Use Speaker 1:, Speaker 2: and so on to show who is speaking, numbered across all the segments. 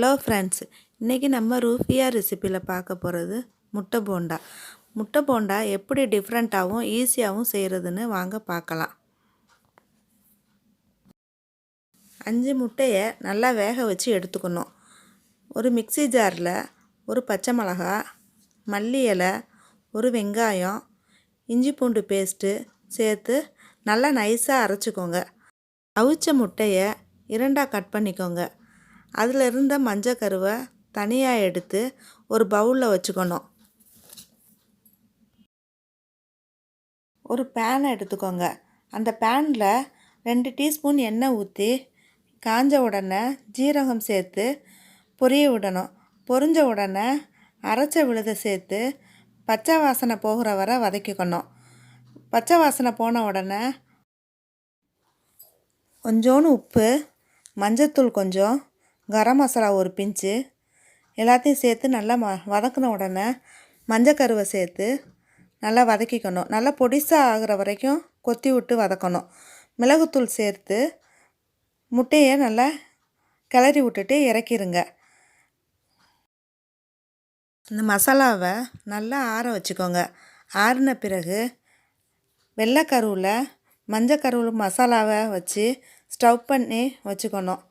Speaker 1: Hello friends, இன்றைக்கி நம்ம ரூஃபியா ரெசிப்பியில் பார்க்க போகிறது முட்டை போண்டா. முட்டை போண்டா எப்படி டிஃப்ரெண்ட்டாகவும் ஈஸியாகவும் செய்கிறதுன்னு வாங்க பார்க்கலாம். 5 முட்டையை நல்லா வேக வச்சு எடுத்துக்கணும். ஒரு மிக்ஸி ஜாரில் ஒரு பச்சை மிளகா, மல்லி இலை, ஒரு வெங்காயம், இஞ்சி பூண்டு பேஸ்ட்டு சேர்த்து நல்லா நைஸாக அரைச்சிக்கோங்க. அவிச்ச முட்டையை 2ஆக கட் பண்ணிக்கோங்க. அதில் இருந்த மஞ்சள் கருவை தனியாக எடுத்து ஒரு பவுலில் வச்சுக்கணும். ஒரு பேனை எடுத்துக்கோங்க. அந்த பேனில் 2 டீஸ்பூன் எண்ணெய் ஊற்றி காஞ்ச உடனே ஜீரகம் சேர்த்து பொரிய விடணும். பொரிஞ்ச உடனே அரைச்ச விழுதை சேர்த்து பச்சை வாசனை போகிற வரை வதக்கிக்கணும். பச்சை வாசனை போன உடனே கொஞ்சோண்டு உப்பு, மஞ்சத்தூள் கொஞ்சம், கரம் மசாலா ஒரு பிஞ்சு எல்லாத்தையும் சேர்த்து நல்லா வதக்கின உடனே மஞ்சக்கருவை சேர்த்து நல்லா வதக்கிக்கணும். நல்லா பொடிசாக ஆகிற வரைக்கும் கொத்தி விட்டு வதக்கணும். மிளகுத்தூள் சேர்த்து முட்டையை நல்லா கிளறி விட்டுட்டு இறக்கிருங்க. இந்த மசாலாவை நல்லா ஆற வச்சுக்கோங்க. ஆறின பிறகு வெள்ளைக்கருவில் மஞ்சக்கருவில் மசாலாவை வச்சு ஸ்டவ் பண்ணி வச்சுக்கணும்.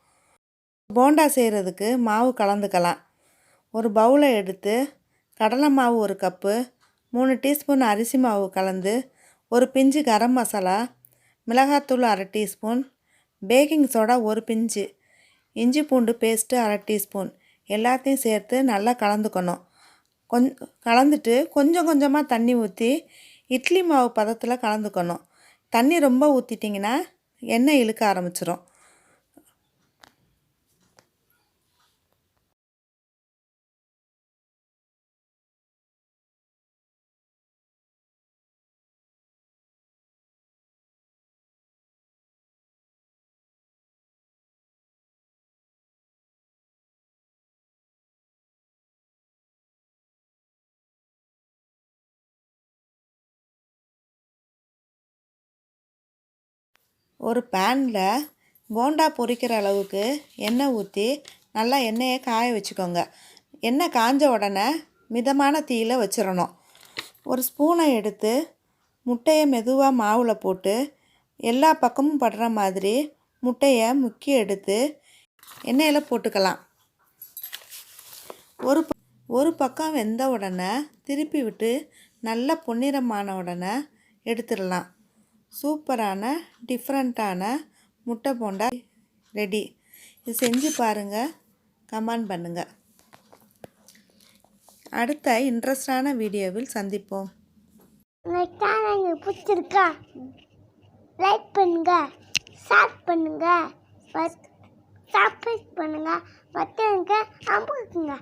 Speaker 1: போண்டா செய்கிறதுக்கு மாவு கலந்துக்கலாம். ஒரு பவுலை எடுத்து கடலை மாவு 1 கப்பு, 3 டீஸ்பூன் அரிசி மாவு கலந்து, ஒரு பிஞ்சு கரம் மசாலா, மிளகாத்தூள் 1/2 டீஸ்பூன், பேக்கிங் சோடா 1 பிஞ்சு, இஞ்சி பூண்டு பேஸ்ட்டு 1/2 டீஸ்பூன் எல்லாத்தையும் சேர்த்து நல்லா கலந்துக்கணும். கலந்துட்டு கொஞ்சம் கொஞ்சமாக தண்ணி ஊற்றி இட்லி மாவு பதத்தில் கலந்துக்கணும். தண்ணி ரொம்ப ஊற்றிட்டிங்கன்னா எண்ணெய் இழுக்க ஆரம்பிச்சிடும். ஒரு பேனில் போண்டா பொரிக்கிற அளவுக்கு எண்ணெய் ஊற்றி நல்லா எண்ணெயை காய வச்சுக்கோங்க. எண்ணெய் காஞ்ச உடனே மிதமான தீயில் வச்சிடணும். ஒரு ஸ்பூனை எடுத்து முட்டையை மெதுவாக மாவில் போட்டு எல்லா பக்கமும் படுற மாதிரி முட்டையை முக்கி எடுத்து எண்ணெயில் போட்டுக்கலாம். ஒரு பக்கம் வெந்த உடனே திருப்பி விட்டு நல்லா பொன்னிறமான உடனே எடுத்துடலாம். சூப்பரான டிஃப்ரெண்ட்டான முட்டை போண்டா ரெடி. இது செஞ்சு பாருங்கள், கமெண்ட் பண்ணுங்கள். அடுத்த இன்ட்ரெஸ்டான வீடியோவில் சந்திப்போம்.
Speaker 2: பிடிச்சிருக்கா லைக் பண்ணுங்க, ஷேர் பண்ணுங்க, சப்ஸ்கிரைப் பண்ணுங்க, பட்டனுக்கு அமுக்குங்க.